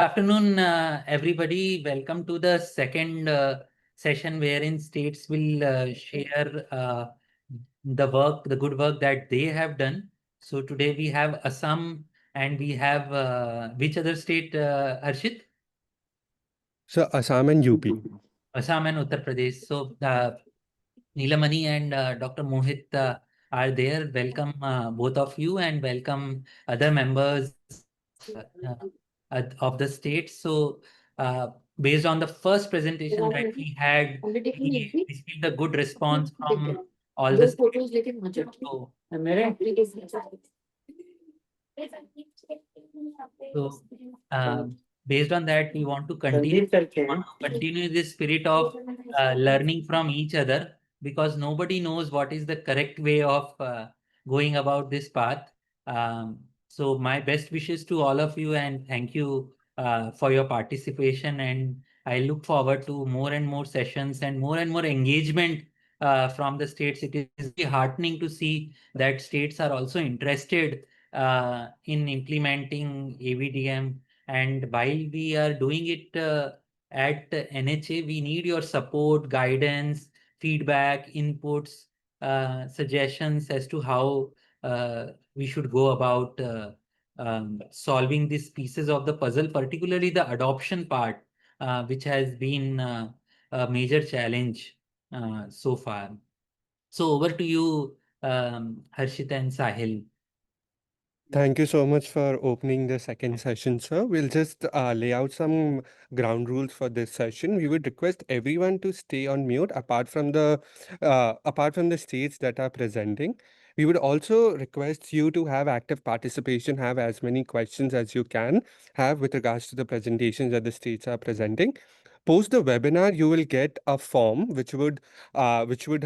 Afternoon, everybody. Welcome to the second session wherein states will share the good work that they have done. So today we have Assam and we have which other state, Harshit? So Assam and UP. Assam and Uttar Pradesh. So Nilamani and Dr. Mohit are there. Welcome both of you and welcome other members of the state. So based on the first presentation that we had, we received a good response from all the states. So based on that, we want to continue this spirit of learning from each other, because nobody knows what is the correct way of going about this path. So my best wishes to all of you and thank you for your participation. And I look forward to more and more sessions and more engagement from the states. It is really heartening to see that states are also interested in implementing ABDM. And while we are doing it at NHA, we need your support, guidance, feedback, inputs, suggestions as to how we should go about solving these pieces of the puzzle, particularly the adoption part, which has been a major challenge so far. So over to you, Harshita and Sahil. Thank you so much for opening the second session, sir. We'll just lay out some ground rules for this session. We would request everyone to stay on mute apart from the states that are presenting. We would also request you to have active participation, have as many questions as you can have with regards to the presentations that the states are presenting. Post the webinar, you will get a form which would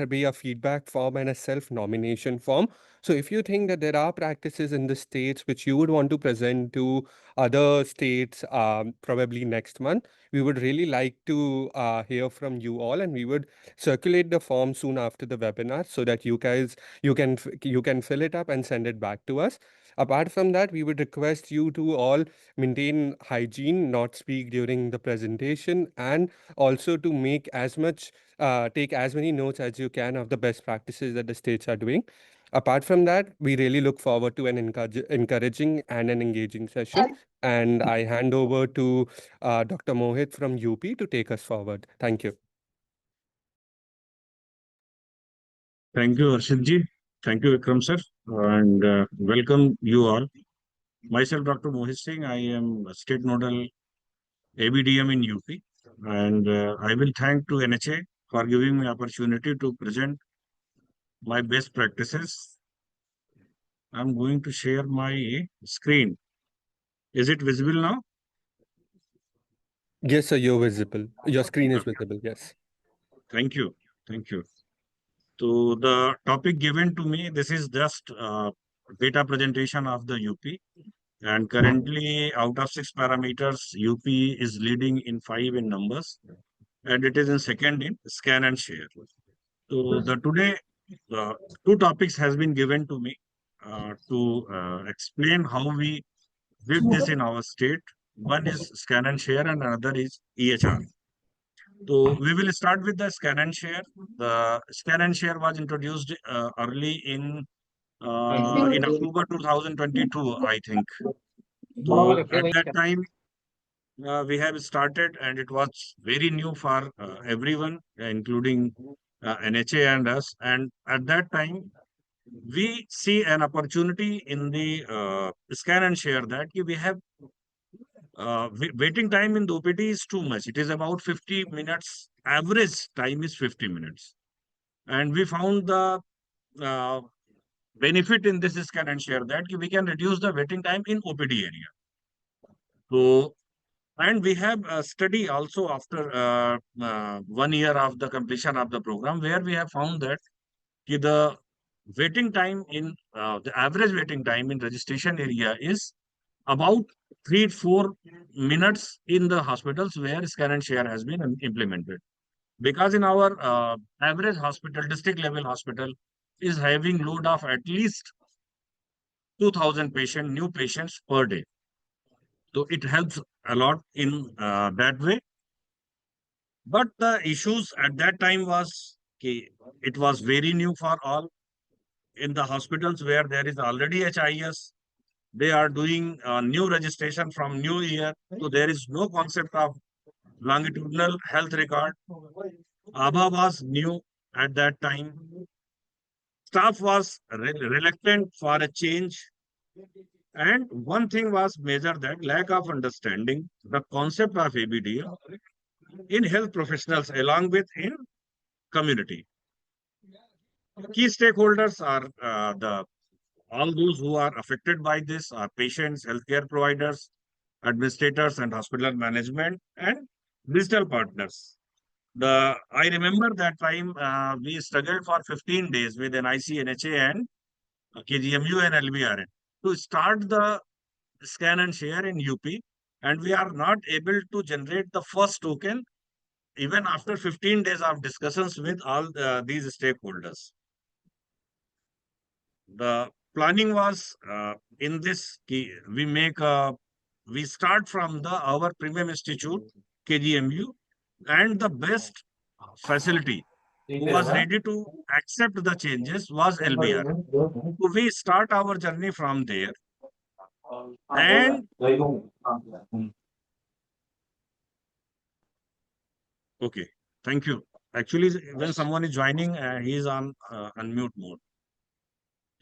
be a feedback form and a self-nomination form. So if you think that there are practices in the states which you would want to present to other states, probably next month, we would really like to hear from you all, and we would circulate the form soon after the webinar so that you can fill it up and send it back to us. Apart from that, we would request you to all maintain hygiene, not speak during the presentation, and also to take as many notes as you can of the best practices that the states are doing. Apart from that, we really look forward to an encouraging and an engaging session. And I hand over to Dr. Mohit from UP to take us forward. Thank you. Thank you, Harshitji. Thank you, Vikram sir, and welcome you all. Myself, Dr. Mohit Singh. I am a State Nodal ABDM in UP, and I will thank to NHA for giving me opportunity to present my best practices. I'm going to share my screen. Is it visible now? Yes, sir, you're visible. Your screen is visible. Yes. Thank you. Thank you. So the topic given to me, this is just data presentation of the UP. And currently, out of 6 parameters, UP is leading in 5 in numbers, and it is in second in scan and share. So today, two topics has been given to me to explain how we did this in our state. One is scan and share, and another is EHR. So we will start with the scan and share. The scan and share was introduced early in October 2022, I think. So at that time, we have started, and it was very new for everyone, including NHA and us. And at that time, we see an opportunity in the scan and share that we have waiting time in the OPD is too much. It is about 50 minutes. Average time is 50 minutes. And we found the uh, benefit in this scan and share that we can reduce the waiting time in OPD area. So, and we have a study also after 1 year of the completion of the program, where we have found that the waiting time in the average waiting time in registration area is about 3 to 4 minutes in the hospitals where scan and share has been implemented. Because in our average hospital, district level hospital is having load of at least 2,000 new patients per day. So it helps a lot in that way. But the issues at that time was, it was very new for all. In the hospitals where there is already HIS, they are doing new registration from new year. So there is no concept of longitudinal health record. ABHA was new at that time. Staff was reluctant for a change. And one thing was major, that lack of understanding the concept of ABDM in health professionals along with in community. Key stakeholders are the all those who are affected by this are patients, healthcare providers, administrators, and hospital management, and digital partners. I remember that time we struggled for 15 days with NIC, NHA, and KGMU and LBRN to start the scan and share in UP, and we are not able to generate the first token even after 15 days of discussions with all these stakeholders. The planning was in this we start from our premium institute KGMU, and the best facility who was ready to accept the changes was LBR. So we start our journey from there. And okay, thank you. Actually, when someone is joining, he is on unmute mode.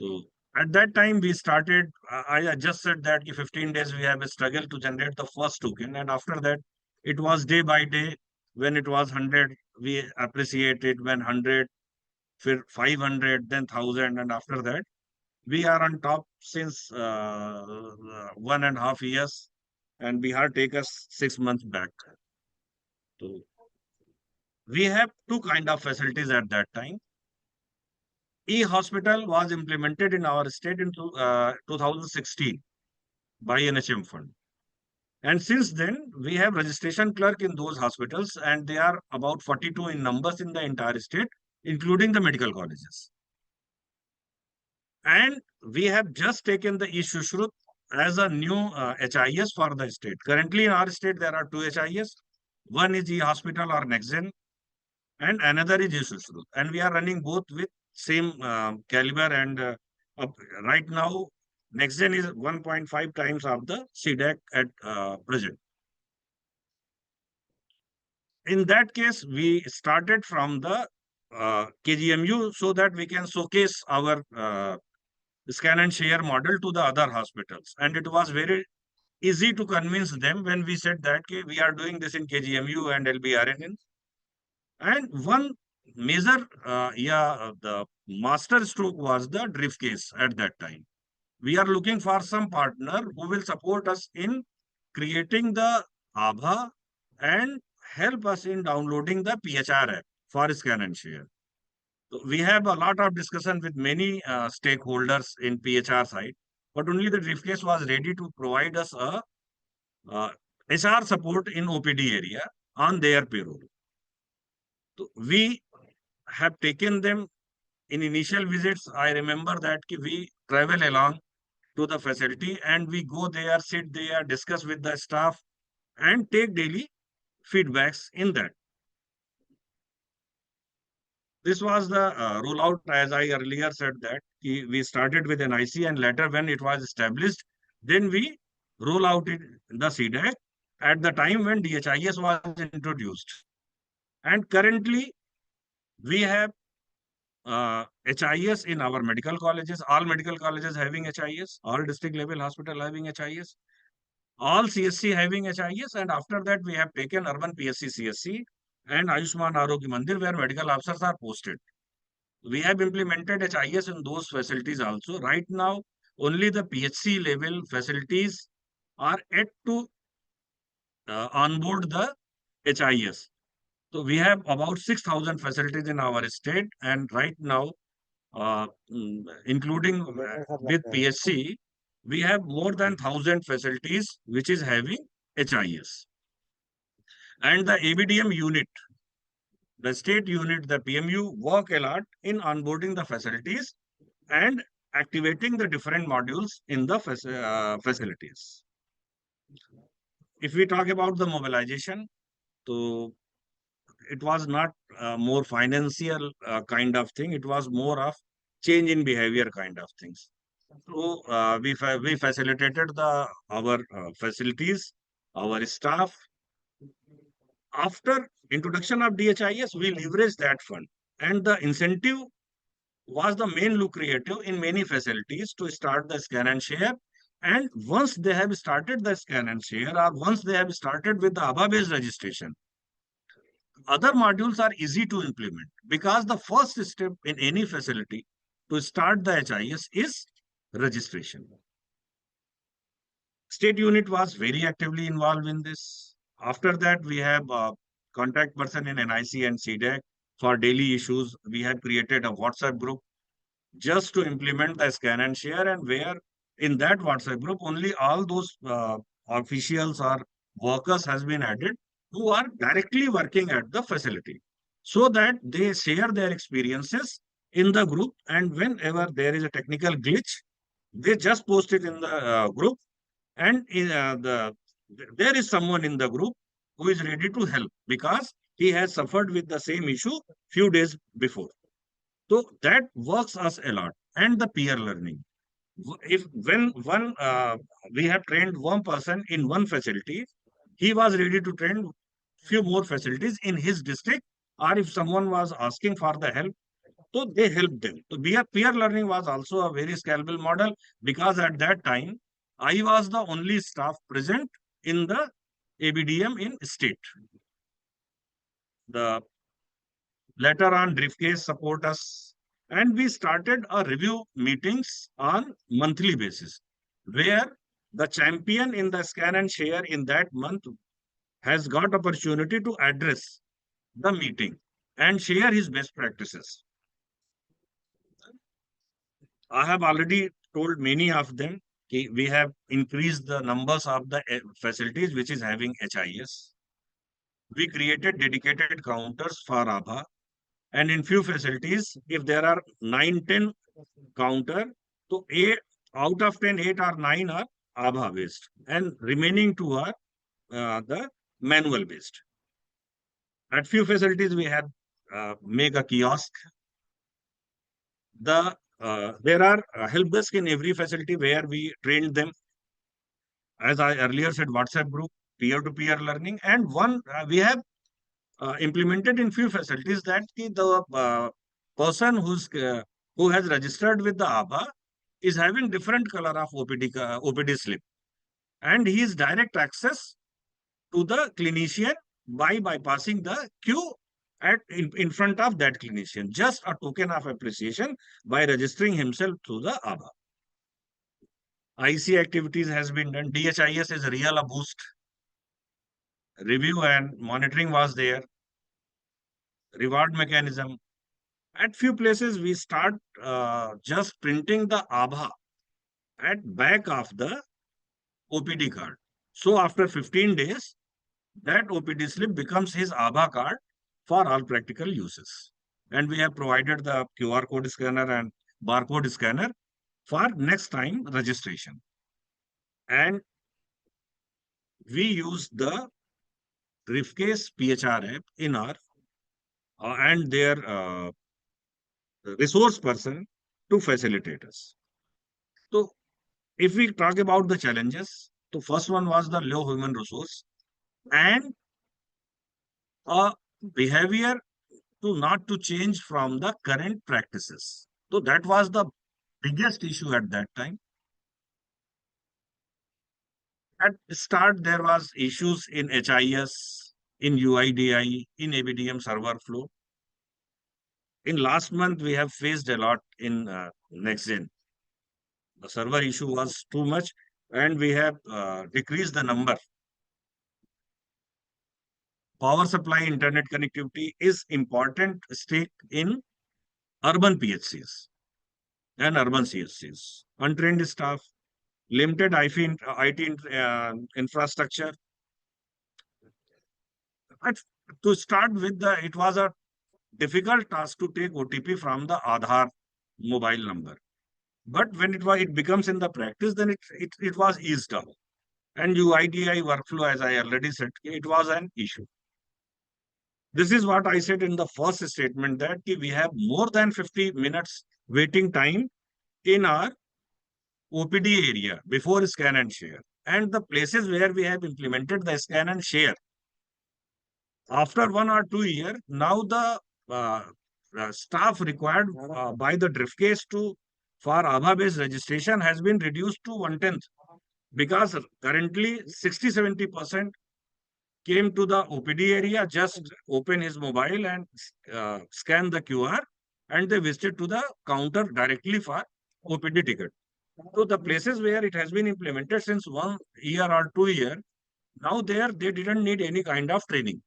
So at that time, we started. I just said that in 15 days we have a struggle to generate the first token, and after that, it was day by day. When it was 100, we appreciated. When 100, 500, then 1,000, and after that, we are on top since 1.5 years, and Bihar take us 6 months back. So we have two kind of facilities at that time. E-hospital was implemented in our state in 2016 by NHM fund. And since then, we have registration clerk in those hospitals, and they are about 42 in numbers in the entire state, including the medical colleges. And we have just taken the e-Shushrut as a new HIS for the state. Currently in our state, there are two HIS. One is e-hospital or NextGen, and another is e-Shushrut. And we are running both with same caliber, and right now, NextGen is 1.5 times of the CDAC at present. In that case, we started from the KGMU so that we can showcase our scan and share model to the other hospitals. And it was very easy to convince them when we said that we are doing this in KGMU and LBRN. And one major, the master stroke was the drift case at that time. We are looking for some partner who will support us in creating the ABHA and help us in downloading the PHR app for scan and share. So we have a lot of discussion with many stakeholders in PHR side, but only the drift case was ready to provide us a HR support in OPD area on their payroll. So we have taken them in initial visits. I remember that we travel along to the facility and we go there, sit there, discuss with the staff and take daily feedbacks in that. This was the rollout, as I earlier said that we started with an IC, and later when it was established, then we roll out in the CDAC at the time when DHIS was introduced. And currently, we have HIS in our medical colleges, all medical colleges having HIS, all district level hospital having HIS, all CSC having HIS, and after that we have taken urban PSC CSC and Ayushman Arogya Mandir where medical officers are posted. We have implemented HIS in those facilities also. Right now, only the PHC level facilities are yet to onboard the HIS. So we have about 6,000 facilities in our state, and right now, including with PHC, we have more than 1,000 facilities which is having HIS. And the ABDM unit, the state unit, the PMU work a lot in onboarding the facilities and activating the different modules in the facilities. If we talk about the mobilization, so it was not more financial kind of thing. It was more of change in behavior kind of things. So we facilitated our facilities, our staff. After introduction of DHIS, we leveraged that fund, and the incentive was the main lucrative in many facilities to start the scan and share. And once they have started the scan and share, or once they have started with the ABA-based registration, other modules are easy to implement, because the first step in any facility to start the HIS is registration. State unit was very actively involved in this. After that, we have a contact person in NIC and CDAC for daily issues. We have created a WhatsApp group just to implement the scan and share, and where in that WhatsApp group only all those officials or workers has been added who are directly working at the facility, so that they share their experiences in the group, and whenever there is a technical glitch, they just post it in the group, and there is someone in the group who is ready to help, because he has suffered with the same issue few days before. So that works us a lot. And the peer learning. If when one we have trained one person in one facility, he was ready to train few more facilities in his district, or if someone was asking for the help, so they helped them. So peer learning was also a very scalable model, because at that time I was the only staff present in the ABDM in state. The later on briefcase support us, and we started a review meetings on monthly basis, where the champion in the scan and share in that month has got opportunity to address the meeting and share his best practices. I have already told many of them. We have increased the numbers of the facilities which is having HIS. We created dedicated counters for ABHA. And in few facilities, if there are 9-10 counter, so 8 out of 10, 8 or 9 are ABHA based, and remaining 2 are the manual based. At few facilities, we have make a kiosk. There are help desk in every facility where we trained them. As I earlier said, WhatsApp group, peer-to-peer learning, and one we have implemented in few facilities that the person who has registered with the ABA is having different color of OPD slip, and he is direct access to the clinician by bypassing the queue in front of that clinician. Just a token of appreciation by registering himself to the ABA. IC activities has been done. DHIS is real a boost. Review and monitoring was there. Reward mechanism. At few places, we start just printing the ABHA at back of the OPD card. So after 15 days, that OPD slip becomes his ABHA card for all practical uses. And we have provided the QR code scanner and barcode scanner for next time registration. And we use the briefcase PHR app in our and their resource person to facilitate us. So if we talk about the challenges, the first one was the low human resource and behavior to not to change from the current practices. So that was the biggest issue at that time. At the start, there was issues in HIS, in UIDI, in ABDM server flow. In last month, we have faced a lot in NextGen. The server issue was too much, and we have decreased the number. Power supply internet connectivity is important stake in urban PHCs and urban CHCs. Untrained staff, limited IT infrastructure. To start with, it was a difficult task to take OTP from the Aadhaar mobile number. But when it becomes in the practice, then it was eased up. And UIDI workflow, as I already said, it was an issue. This is what I said in the first statement, that we have more than 50 minutes waiting time in our OPD area before scan and share. And the places where we have implemented the scan and share, after 1 or 2 years, now the staff required by the drift case for ABHA-based registration has been reduced to 1/10, because currently 60-70% came to the OPD area, just open his mobile and scan the QR, and they visited to the counter directly for OPD ticket. So the places where it has been implemented since 1 year or 2 years, now they didn't need any kind of training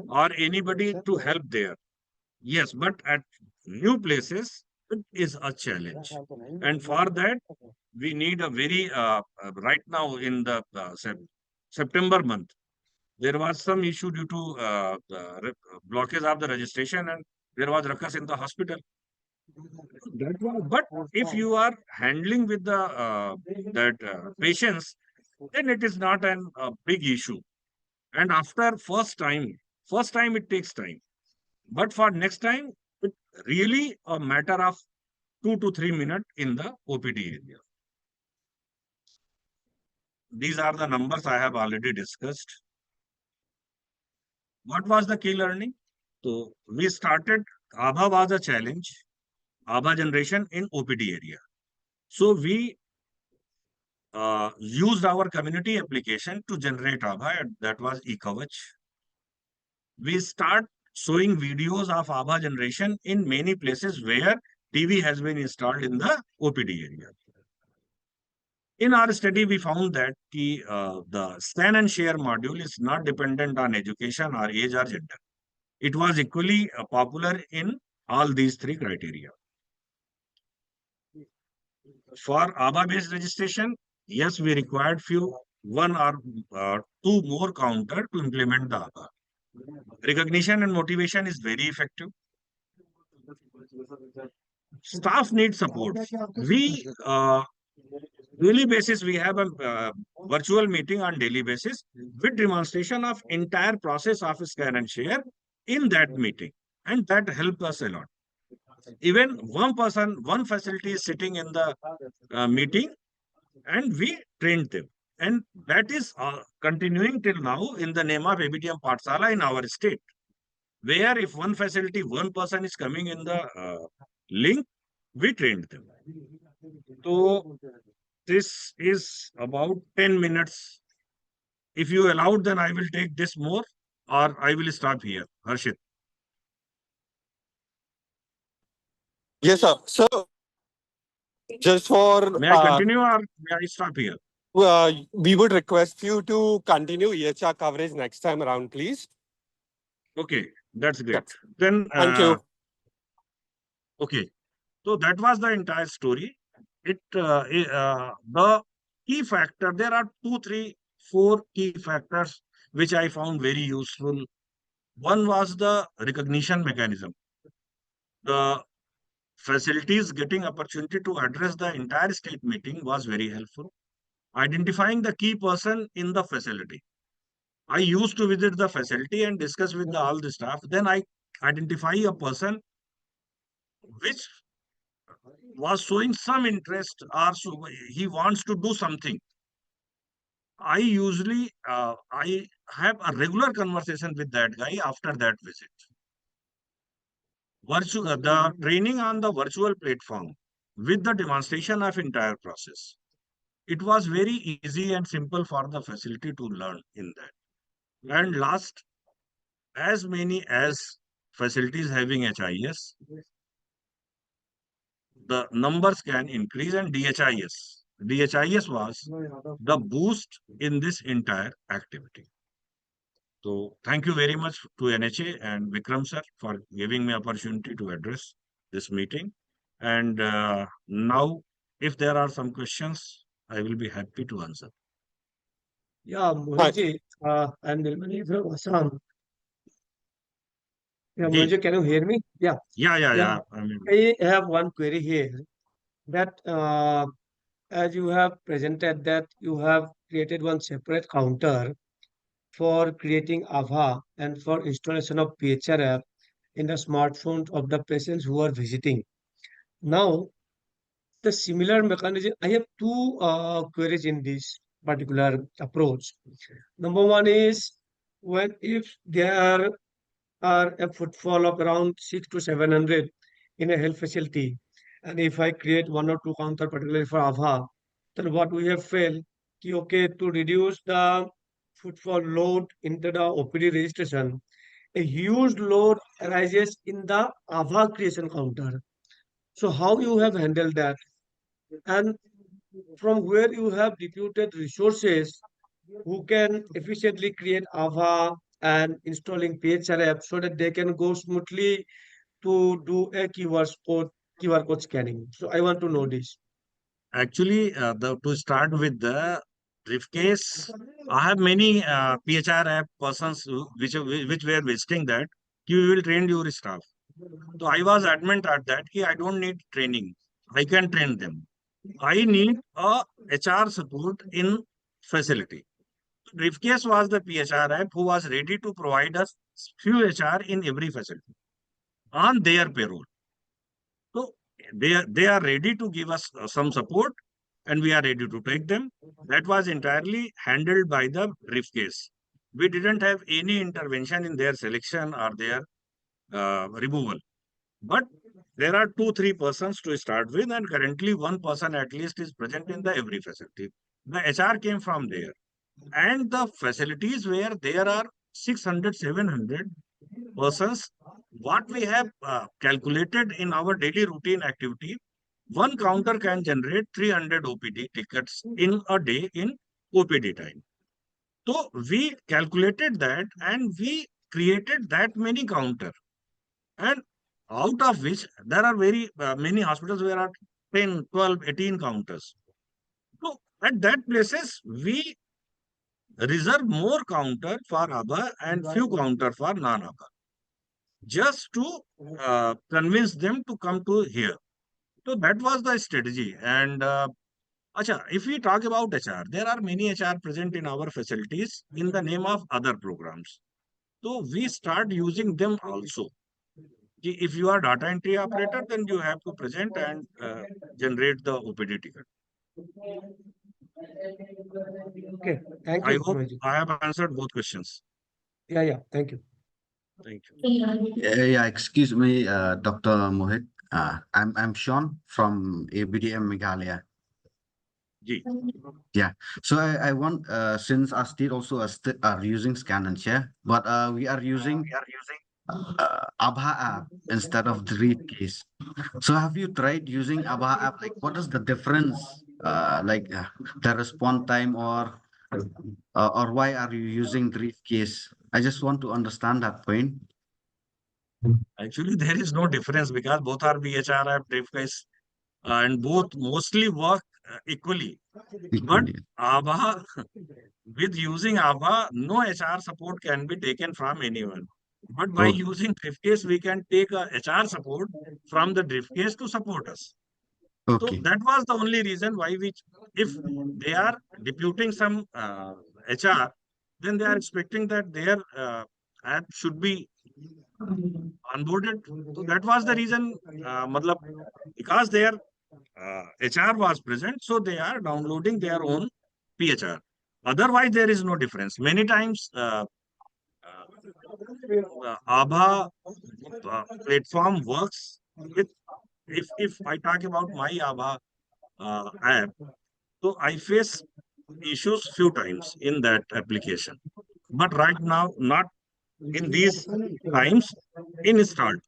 or anybody to help there. Yes, but at new places, it is a challenge. And for that, we need a very, right now in the September month, there was some issue due to blockage of the registration, and there was ruckus in the hospital. But if you are handling with the patients, then it is not a big issue. And after first time it takes time. But for next time, it really a matter of 2 to 3 minutes in the OPD area. These are the numbers I have already discussed. What was the key learning? So we started, ABHA was a challenge, ABHA generation in OPD area. So we used our community application to generate ABHA, and that was eKavach. We start showing videos of ABHA generation in many places where TV has been installed in the OPD area. In our study, we found that the scan and share module is not dependent on education or age or gender. It was equally popular in all these 3 criteria. For ABHA-based registration, yes, we required 1 or 2 more counter to implement the ABHA. Recognition and motivation is very effective. Staff needs support. We daily basis, we have a virtual meeting on daily basis with demonstration of entire process of scan and share in that meeting, and that helped us a lot. Even one person, one facility is sitting in the meeting, and we trained them, and that is continuing till now in the name of ABDM Pathshala in our state, where if one facility, one person is coming in the link, we trained them. So this is about 10 minutes. If you allowed, then I will take this more, or I will stop here. Harshit. Yes, sir. So, just for May I continue or may I stop here? we would request you to continue EHR coverage next time around, please. Okay, that's great. Yes. Then, Thank you. Okay, so that was the entire story. The key factor, there are 2, 3, 4 key factors which I found very useful. One was the recognition mechanism. The facilities getting opportunity to address the entire state meeting was very helpful. Identifying the key person in the facility. I used to visit the facility and discuss with all the staff. Then I identify a person which was showing some interest, or so he wants to do something. I usually I have a regular conversation with that guy after that visit. The training on the virtual platform with the demonstration of entire process. It was very easy and simple for the facility to learn in that. And last, as many as facilities having HIS, the numbers can increase, and DHIS. DHIS was the boost in this entire activity. So thank you very much to NHA and Vikram sir for giving me opportunity to address this meeting. And now, if there are some questions, I will be happy to answer. Yeah, Mohitji, I'm Nirmani from Assam. Yeah, Ji. Mohitji, can you hear me? Yeah. Yeah. I mean, I have one query here, that as you have presented that you have created one separate counter for creating AVA and for installation of PHR app in the smartphones of the patients who are visiting. Now, the similar mechanism, I have two queries in this particular approach. Number one is when if there are a footfall of around 6 to 700 in a health facility, and if I create one or two counter particularly for AVA, then what we have felt, okay, to reduce the footfall load into the OPD registration, a huge load arises in the AVA creation counter. So how you have handled that? And from where you have deputed resources who can efficiently create AVA and installing PHR app so that they can go smoothly to do a QR code scanning. So I want to know this. Actually, to start with the briefcase, I have many PHR app persons which were visiting that. You will train your staff. So I was adamant at that. I don't need training. I can train them. I need a HR support in facility. Briefcase was the PHR app who was ready to provide us few HR in every facility on their payroll. So they are ready to give us some support, and we are ready to take them. That was entirely handled by the briefcase. We didn't have any intervention in their selection or their removal. But there are 2-3 persons to start with, and currently one person at least is present in the every facility. The HR came from there, and the facilities where there are 600-700 persons, what we have calculated in our daily routine activity, one counter can generate 300 OPD tickets in a day in OPD time. So we calculated that and we created that many counter, and out of which there are very many hospitals where are 10, 12, 18 counters. So at that places, we reserve more counter for ABA and few counter for non-ABA, just to convince them to come to here. So that was the strategy. And Acha, if we talk about HR, there are many HR present in our facilities in the name of other programs. So we start using them also. If you are data entry operator, then you have to present and generate the OPD ticket. Okay, thank I you, hope Mohit. I have answered both questions. Yeah, thank you. Thank you. Yeah, excuse me, Dr. Mohit. I'm Sean from ABDM Meghalaya. Ji. Yeah. So I want since our state also are using scan and share, but we are using ABHA app instead of the briefcase. So have you tried using ABHA app? Like, what is the difference? The response time, or why are you using briefcase? I just want to understand that point. Actually, there is no difference because both are BHR app briefcase and both mostly work equally. But Equally. ABHA, with using ABHA, no HR support can be taken from anyone. But by Okay. using briefcase, we can take a HR support from the briefcase to support us. So Okay. that was the only reason why if they are deputing some HR, then they are expecting that their app should be onboarded. So that was the reason, matlab, because their HR was present, so they are downloading their own PHR. Otherwise, there is no difference. Many times, ABHA platform works with, if I talk about my ABHA app, so I face issues few times in that application. But right now, not in these times, in start.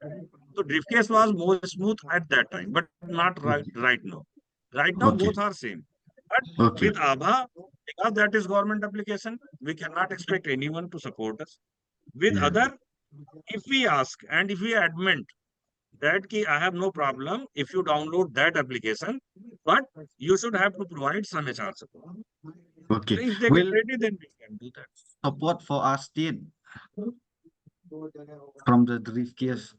So briefcase was more smooth at that time, but not right now. Right now, Okay. both are same. But Okay. with ABHA, because that is government application, we cannot expect anyone to support us. With Yeah. other, if we ask and if we admit that I have no problem if you download that application, but you should have to provide some HR support. Okay. So if they get Will ready, then we can do that. support for our state from the briefcase.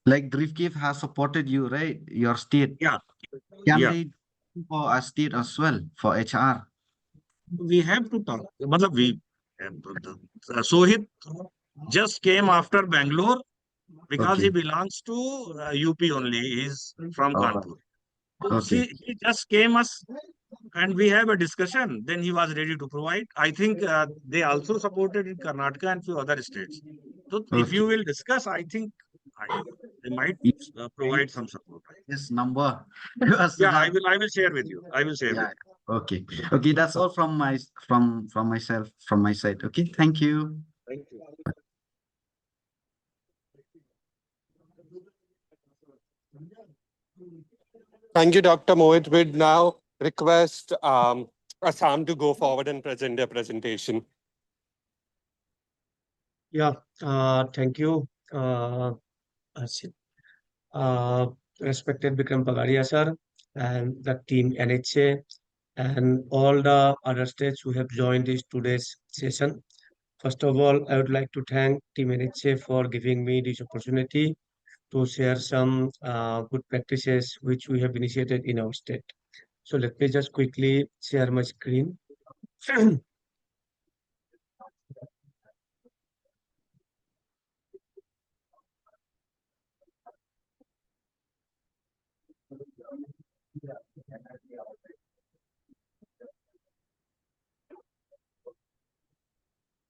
Like briefcase has supported you, right? Your state. Yeah. Can Yeah. they do for our state as well for HR? we have to talk. Matlab Sohit just came after Bangalore because he Okay. belongs to UP only. He's from All right. Kanpur. Okay. He just came us and we have a discussion. Then he was ready to provide. I think they also supported in Karnataka and few other states. So if Okay. you will discuss, I think they might You provide some support. His number so Yeah, that I will share with you. I will share with yeah. Okay. Okay. That's all from from myself from my side. Okay. Thank you. you. Thank you. Thank you, Dr. Mohit. We'd now request Assam to go forward and present their presentation. Yeah, thank you, Asit. Respected Bikram Pagaria sir and the team NHA and all the other states who have joined this today's session. First of all, I would like to thank Team NHA for giving me this opportunity to share some good practices which we have initiated in our state. So let me just quickly share my screen.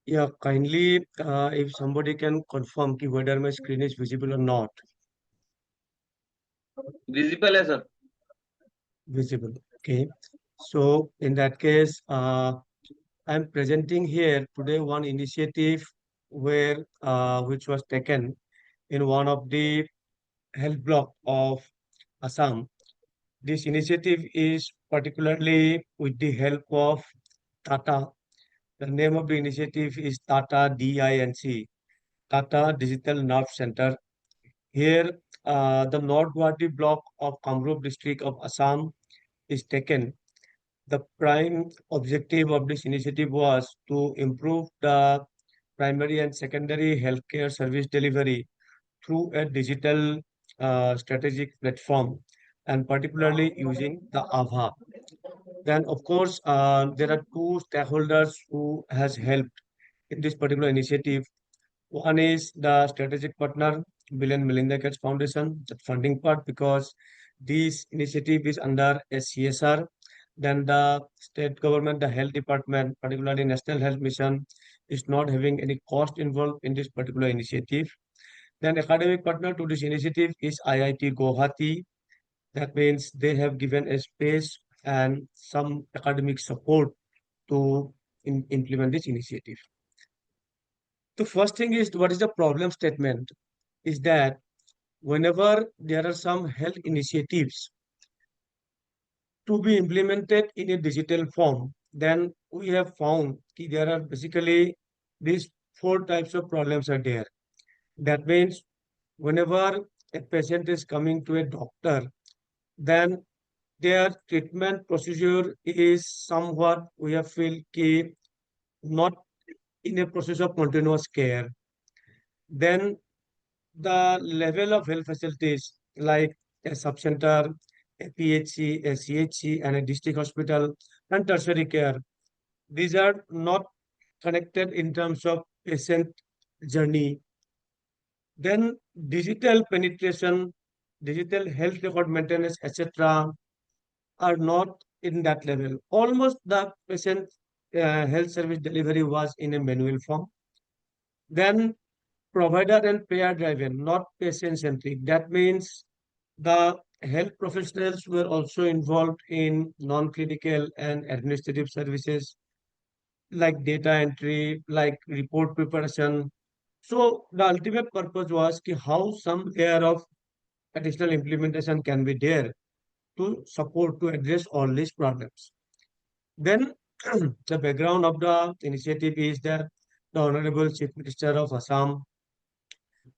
Yeah, kindly, if somebody can confirm whether my screen is visible or not. Visible है sir. Visible. Okay. So in that case, I'm presenting here today one initiative where which was taken in one of the health block of Assam. This initiative is particularly with the help of Tata. The name of the initiative is Tata DINC, Tata Digital Nerve Center. Here, the North Guwahati block of Kamrup district of Assam is taken. The prime objective of this initiative was to improve the primary and secondary healthcare service delivery through a digital strategic platform and particularly using the ABHA. Then, of course, there are two stakeholders who has helped in this particular initiative. One is the strategic partner, Bill and Melinda Gates Foundation, the funding part, because this initiative is under a CSR. Then the state government, the health department, particularly National Health Mission, is not having any cost involved in this particular initiative. Then academic partner to this initiative is IIT Guwahati. That means they have given a space and some academic support to implement this initiative. The first thing is what is the problem statement? Is that whenever there are some health initiatives to be implemented in a digital form, then we have found that there are basically these four types of problems are there. That means whenever a patient is coming to a doctor, then their treatment procedure is somewhat we have feel key not in a process of continuous care. Then the level of health facilities like a subcenter, a PHC, a CHC, and a district hospital and tertiary care, these are not connected in terms of patient journey. Then digital penetration, digital health record maintenance, etc., are not in that level. Almost the patient health service delivery was in a manual form. Then provider and payer driven, not patient centric. That means the health professionals were also involved in non-clinical and administrative services like data entry, like report preparation. So the ultimate purpose was how some layer of additional implementation can be there to support to address all these problems. Then the background of the initiative is that the Honorable Chief Minister of Assam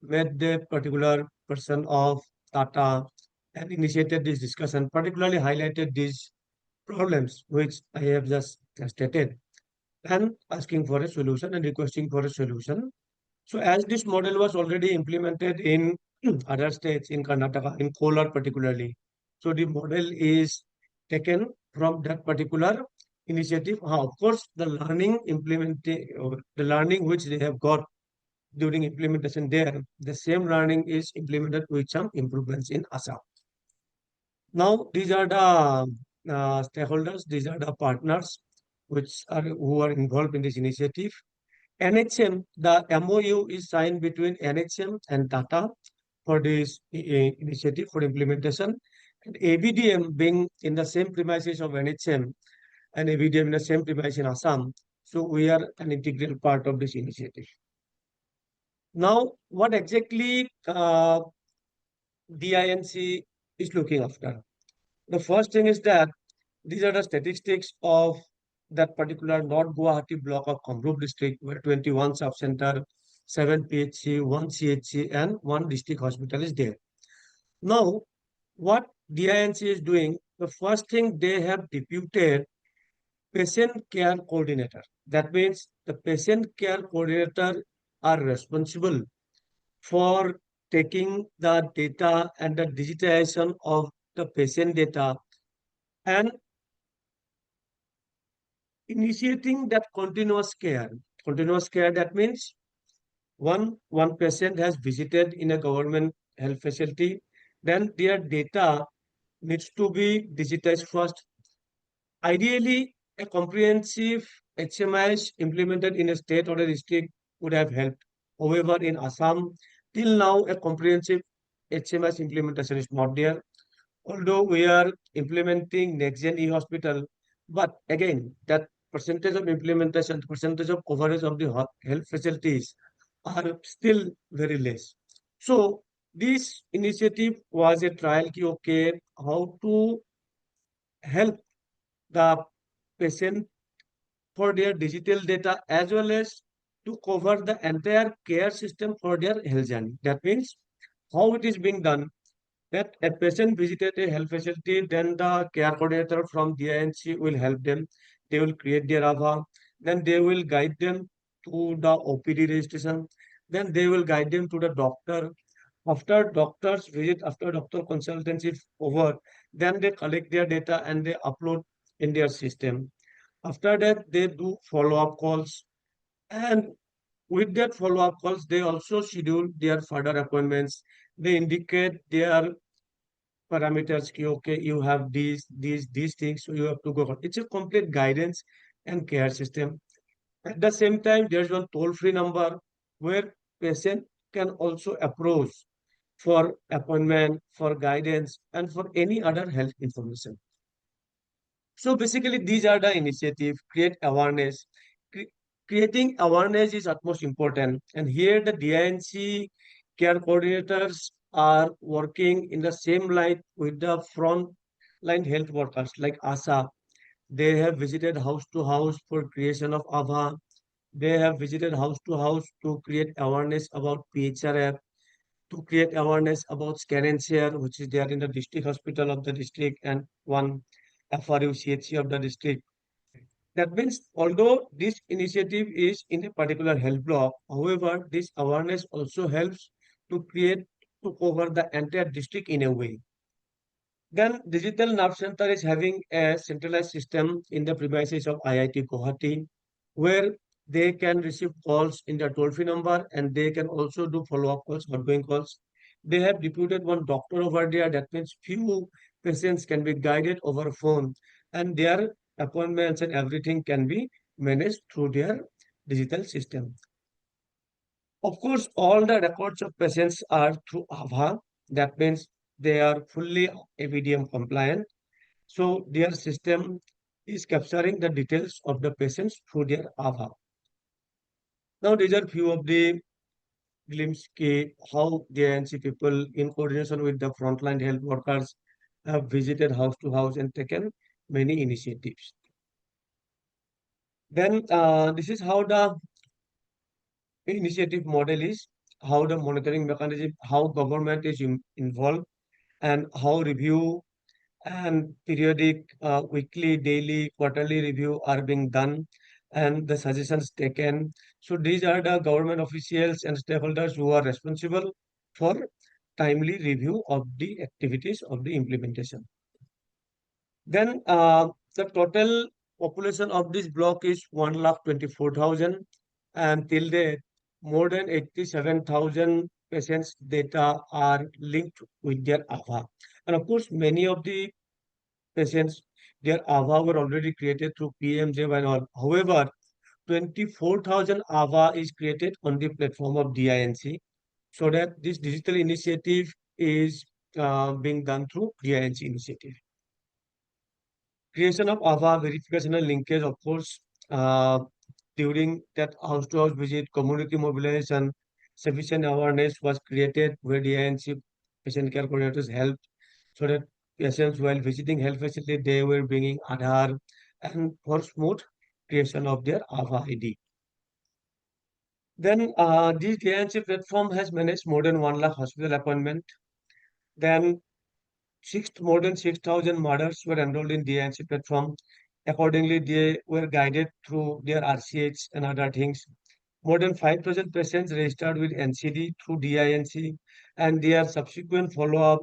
met the particular person of Tata and initiated this discussion, particularly highlighted these problems which I have just stated and asking for a solution and requesting for a solution. So as this model was already implemented in other states, in Karnataka, in Kolar particularly, so the model is taken from that particular initiative. Of course, the learning which they have got during implementation there, the same learning is implemented with some improvements in Assam. Now, these are the stakeholders, these are the partners who are involved in this initiative. NHM, the MOU is signed between NHM and Tata for this initiative for implementation. And ABDM being in the same premises of NHM and ABDM in the same premise in Assam. So we are an integral part of this initiative. Now, what exactly DINC is looking after? The first thing is that these are the statistics of that particular North Guwahati block of Kamrup district, where 21 sub-center, 7 PHC, 1 CHC, and 1 district hospital is there. Now, what DINC is doing, the first thing they have deputed patient care coordinator. That means the patient care coordinator are responsible for taking the data and the digitization of the patient data and initiating that continuous care. Continuous care, that means one patient has visited in a government health facility, then their data needs to be digitized first. Ideally, a comprehensive HMIS implemented in a state or a district would have helped. However, in Assam, till now, a comprehensive HMIS implementation is not there. Although we are implementing next-gen e-hospital, but again, that percentage of implementation, percentage of coverage of the health facilities are still very less. So this initiative was a trial ki okay, how to help the patient for their digital data as well as to cover the entire care system for their health journey. That means how it is being done, that a patient visited a health facility, then the care coordinator from DINC will help them. They will create their ABHA, then they will guide them to the OPD registration, then they will guide them to the doctor. After doctor's visit, after doctor consultancy over, then they collect their data and they upload in their system. After that, they do follow-up calls. And with that follow-up calls, they also schedule their further appointments. They indicate their parameters, ki, okay, you have these things, so you have to go. It's a complete guidance and care system. At the same time, there's one toll-free number where patient can also approach for appointment, for guidance, and for any other health information. So basically, these are the initiative, create awareness. Creating awareness is utmost important. And here the DINC care coordinators are working in the same line with the front line health workers like ASA. They have visited house to house for creation of ABHA. They have visited house to house to create awareness about PHR app, to create awareness about scan and share, which is there in the district hospital of the district and one FRU CHC of the district. That means although this initiative is in a particular health block, however, this awareness also helps to cover the entire district in a way. Then Digital Nerve Center is having a centralized system in the premises of IIT Guwahati, where they can receive calls in their toll-free number and they can also do follow-up calls, outgoing calls. They have deputed one doctor over there. That means few patients can be guided over phone and their appointments and everything can be managed through their digital system. Of course, all the records of patients are through ABHA. That means they are fully ABDM compliant. So their system is capturing the details of the patients through their ABHA. Now these are few of the glimpse how the ANC people in coordination with the frontline health workers have visited house to house and taken many initiatives. Then this is how the initiative model is, how the monitoring mechanism, how government is involved, and how review and periodic, weekly, daily, quarterly review are being done and the suggestions taken. So these are the government officials and stakeholders who are responsible for timely review of the activities of the implementation. Then the total Population of this block is 1,24,000, and till date, more than 87,000 patients' data are linked with their AVA. And of course, many of the patients, their AVA were already created through PMJ and all. However, 24,000 AVA is created on the platform of DINC, so that this digital initiative is being done through DINC initiative. Creation of AVA verification and linkage, of course, during that house-to-house visit, community mobilization, sufficient awareness was created where DINC patient care coordinators helped so that patients while visiting health facility, they were bringing Aadhaar and for smooth creation of their AVA ID. Then this DINC platform has managed more than 1 lakh hospital appointment. Then more than 6,000 mothers were enrolled in DINC platform. Accordingly, they were guided through their RCH and other things. More than 5,000 patients registered with NCD through DINC, and their subsequent follow-up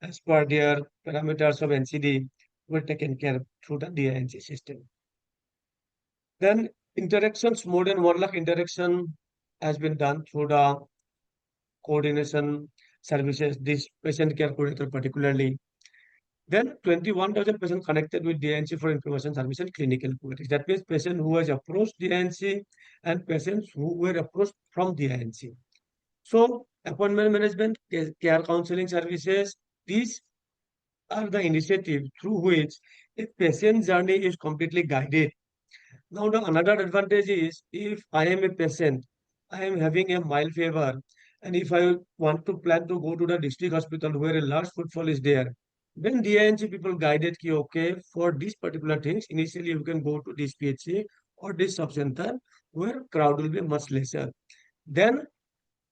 as per their parameters of NCD were taken care of through the DINC system. Then interactions, more than 1 lakh interaction has been done through the coordination services, this patient care coordinator particularly. Then 21,000 patients connected with DINC for information service and clinical queries. That means patients who has approached DINC and patients who were approached from DINC. So appointment management, care counseling services, these are the initiative through which a patient journey is completely guided. Now the another advantage is if I am a patient, I am having a mild fever, and if I want to plan to go to the district hospital where a large footfall is there, then DINC people guided ki okay, for these particular things, initially you can go to this PHC or this sub-center where crowd will be much lesser. Then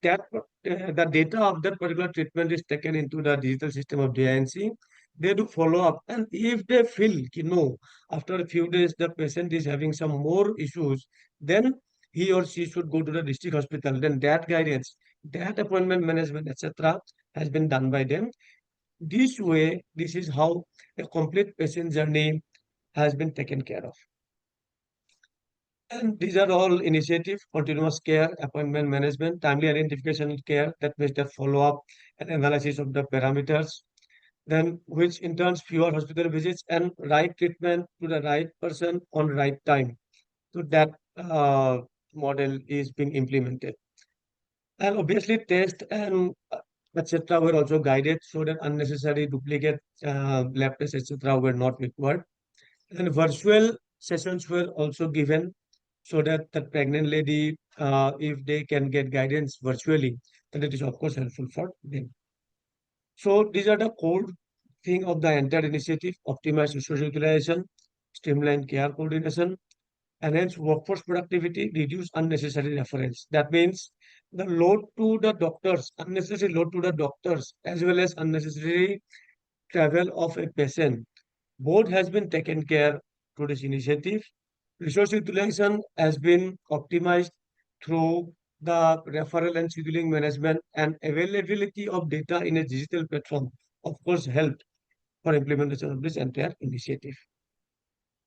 that the data of that particular treatment is taken into the digital system of DINC. They do follow up, and if they feel no, after a few days the patient is having some more issues, then he or she should go to the district hospital. Then that guidance, that appointment management, etc., has been done by them. This way, this is how a complete patient journey has been taken care of. And these are all initiatives: continuous care, appointment management, timely identification and care, that means the follow-up and analysis of the parameters, then which in turns fewer hospital visits and right treatment to the right person on right time. So that model is being implemented. And obviously test and etc. were also guided so that unnecessary duplicate lab tests etc. were not required. And virtual sessions were also given so that the pregnant lady, if they can get guidance virtually, then it is of course helpful for them. So these are the core thing of the entire initiative: optimize resource utilization, streamline care coordination, enhance workforce productivity, reduce unnecessary reference. That means the load to the doctors, unnecessary load to the doctors, as well as unnecessary travel of a patient, both has been taken care through this initiative. Resource utilization has been optimized through the referral and scheduling management, and availability of data in a digital platform, of course, helped for implementation of this entire initiative.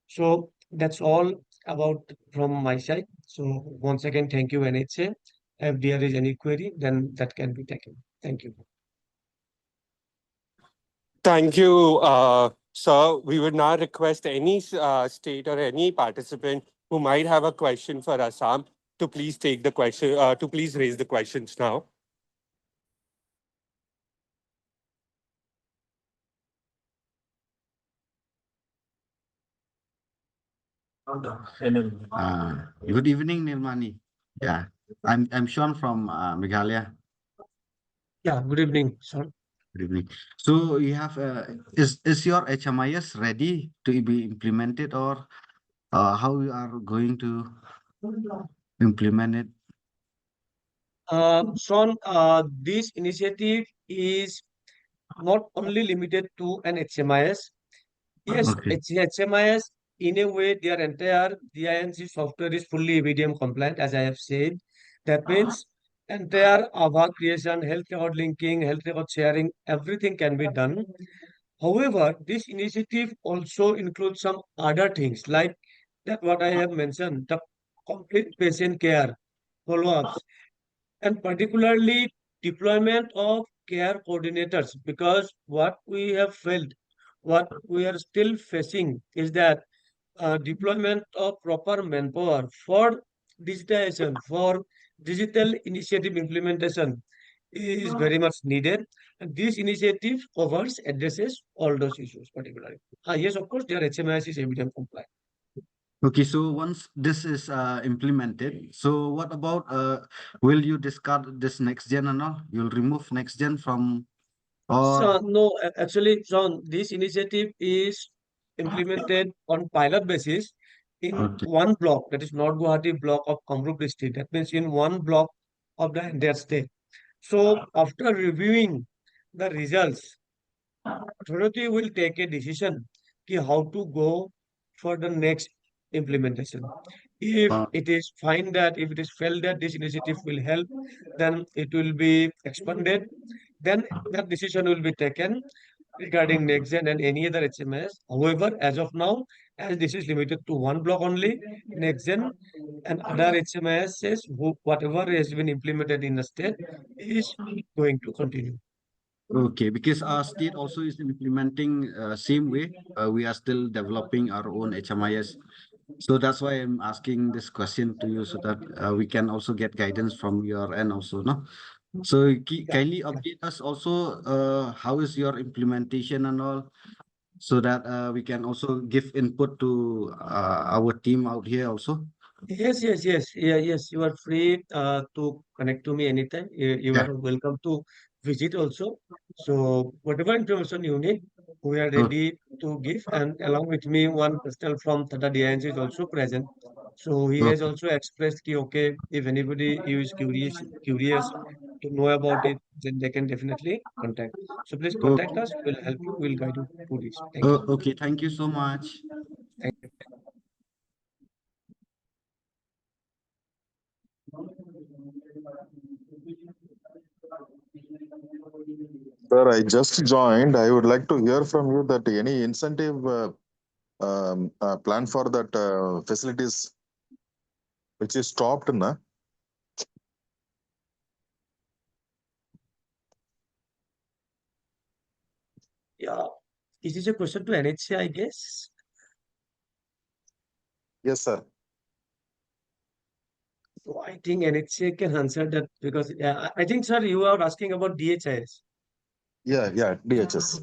So that's all about from my side. So once again, thank you, NHA. If there is any query, then that can be taken. Thank you. Thank you, sir. We would now request any state or any participant who might have a question for Assam to please take the question, to please raise the questions now. Good evening, Nirmani. Yeah, I'm Sean from Meghalaya. Yeah, good evening, sir. Good evening. So you have is your HMIS ready to be implemented, or how you are going to implement it? Sean, this initiative is not only limited to an HMIS. Yes, Okay. HMIS, in a way, their entire DINC software is fully ABDM compliant, as I have said. That means entire ABHA creation, health record linking, health record sharing, everything can be done. However, this initiative also includes some other things like that what I have mentioned, the complete patient care, follow-ups, and particularly deployment of care coordinators, because what we have felt, what we are still facing is that deployment of proper manpower for digitization, for digital initiative implementation is very much needed. And this initiative addresses all those issues particularly. Yes, of course, their HMIS is ABDM compliant. Okay, so once this is implemented, so what about will you discard this next gen and all? You'll remove next gen from or So, no, actually, John, this initiative is implemented on pilot basis in okay. one block, that is North Guwahati block of Kamrup district. That means in one block of the entire state. So, after reviewing the results, authority will take a decision ki how to go for the next implementation. If Uh, it is fine that if it is felt that this initiative will help, then it will be expanded. Then that decision will be taken regarding NextGen and any other HMS. However, as of now, as this is limited to one block only, NextGen and other HMSs, whatever has been implemented in the state, is going to continue. okay, because our state also is implementing same way. We are still developing our own HMIS. So that's why I'm asking this question to you so that we can also get guidance from your end also, no? So kindly update us also how is your implementation and all so that we can also give input to our team out here also. Yes, yes, yes. Yeah, yes. You are free to connect to me anytime. You Yeah. are welcome to visit also. So whatever information you need, we are Oh, ready to give. And along with me, one person from Tata DiNC is also present. So he has okay. also expressed ki, okay, if anybody is curious to know about it, then they can definitely contact. So please contact Okay. us. We'll help you. We'll guide you through this. Thank you. Okay. Thank you so much. Thank you. Sir, I just joined. I would like to hear from you that any incentive plan for that facilities which is stopped, na? Yeah. Is this a question to NHC, I guess? Yes, sir. So I think NHA can answer that because I think, sir, you are asking about DHIS. Yeah, DHS.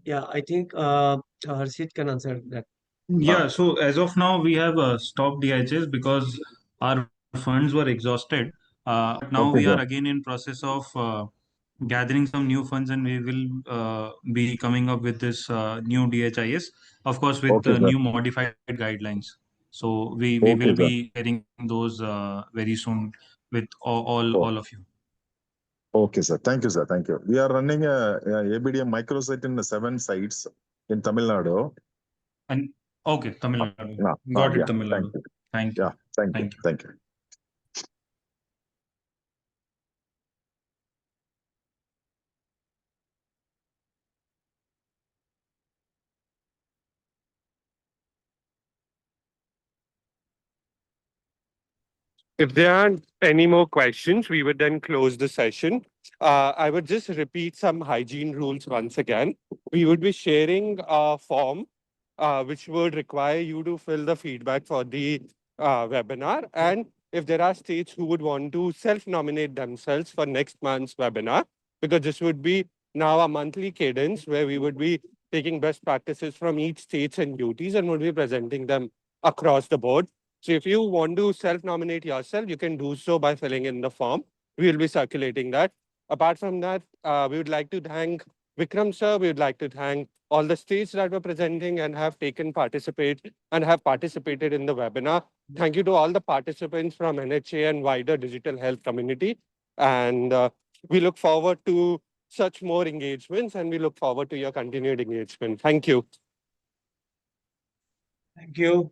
Yeah, I think Harshit can answer that. Yeah, so as of now, we have stopped DHS because our funds were exhausted. But now Okay, we are sir. again in process of gathering some new funds, and we will be coming up with this new DHIS, of course, with Okay, sir. new modified guidelines. So we Okay, will sir. be sharing those very soon with Oh, all of you. okay, sir. Thank you, sir. Thank you. We are running a ABDM microsite in 7 sites in Tamil Nadu. And okay, Tamil Nadu. Yeah, Got it, Tamil thank Nadu. you. Thank you. Yeah, thank you. Thank you. Thank you. If there aren't any more questions, we would then close the session. I would just repeat some hygiene rules once again. We would be sharing a form which would require you to fill the feedback for the webinar. And if there are states who would want to self-nominate themselves for next month's webinar, because this would be now a monthly cadence where we would be taking best practices from each states and UTs and would be presenting them across the board. So if you want to self-nominate yourself, you can do so by filling in the form. We will be circulating that. Apart from that, we would like to thank Vikram sir. We would like to thank all the states that were presenting and have participated in the webinar. Thank you to all the participants from NHA and wider digital health community. And we look forward to such more engagements and we look forward to your continued engagement. Thank you. Thank you.